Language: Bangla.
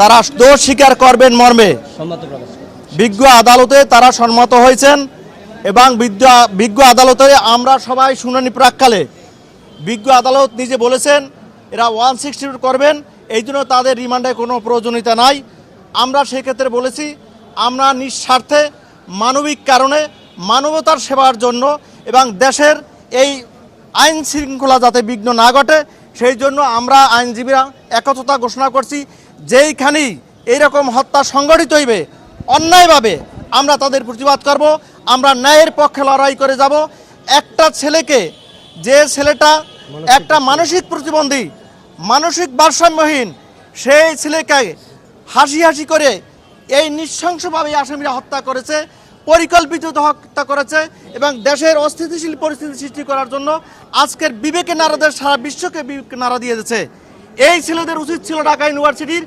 তারা দোষ স্বীকার করবেন মর্মে বিজ্ঞ আদালতে তারা সম্মত হয়েছেন এবং বিজ্ঞ আদালতে আমরা সবাই শুনানি প্রাককালে বিজ্ঞ আদালত নিজে বলেছেন এরা 162 করবেন, এই জন্য তাদের রিমান্ডের কোনো প্রয়োজনীয়তা নাই। আমরা সেক্ষেত্রে বলেছি আমরা নিঃস্বার্থে মানবিক কারণে মানবতার সেবার জন্য এবং দেশের এই আইন শৃঙ্খলা যাতে বিঘ্ন না ঘটে সেই জন্য আমরা আইনজীবীরা একত্রতা ঘোষণা করছি। যেইখানেই এইরকম হত্যা সংগঠিত হইবে অন্যায়ভাবে আমরা তাদের প্রতিবাদ করব, আমরা ন্যায়ের পক্ষে লড়াই করে যাব। একটা ছেলেকে, যে ছেলেটা একটা মানসিক প্রতিবন্ধী, মানসিক ভারসাম্যহীন, সেই ছেলেকে হাসি হাসি করে এই নৃশংসভাবে আসামিরা হত্যা করেছে, পরিকল্পিত হত্যা করেছে এবং দেশের অস্থিতিশীল পরিস্থিতি সৃষ্টি করার জন্য আজকের বিবেকে নাড়া দিয়ে সারা বিশ্বকে বিবেকে নাড়া দিয়ে দিয়েছে। এই ছেলেদের উচিত ছিল ঢাকা ইউনিভার্সিটির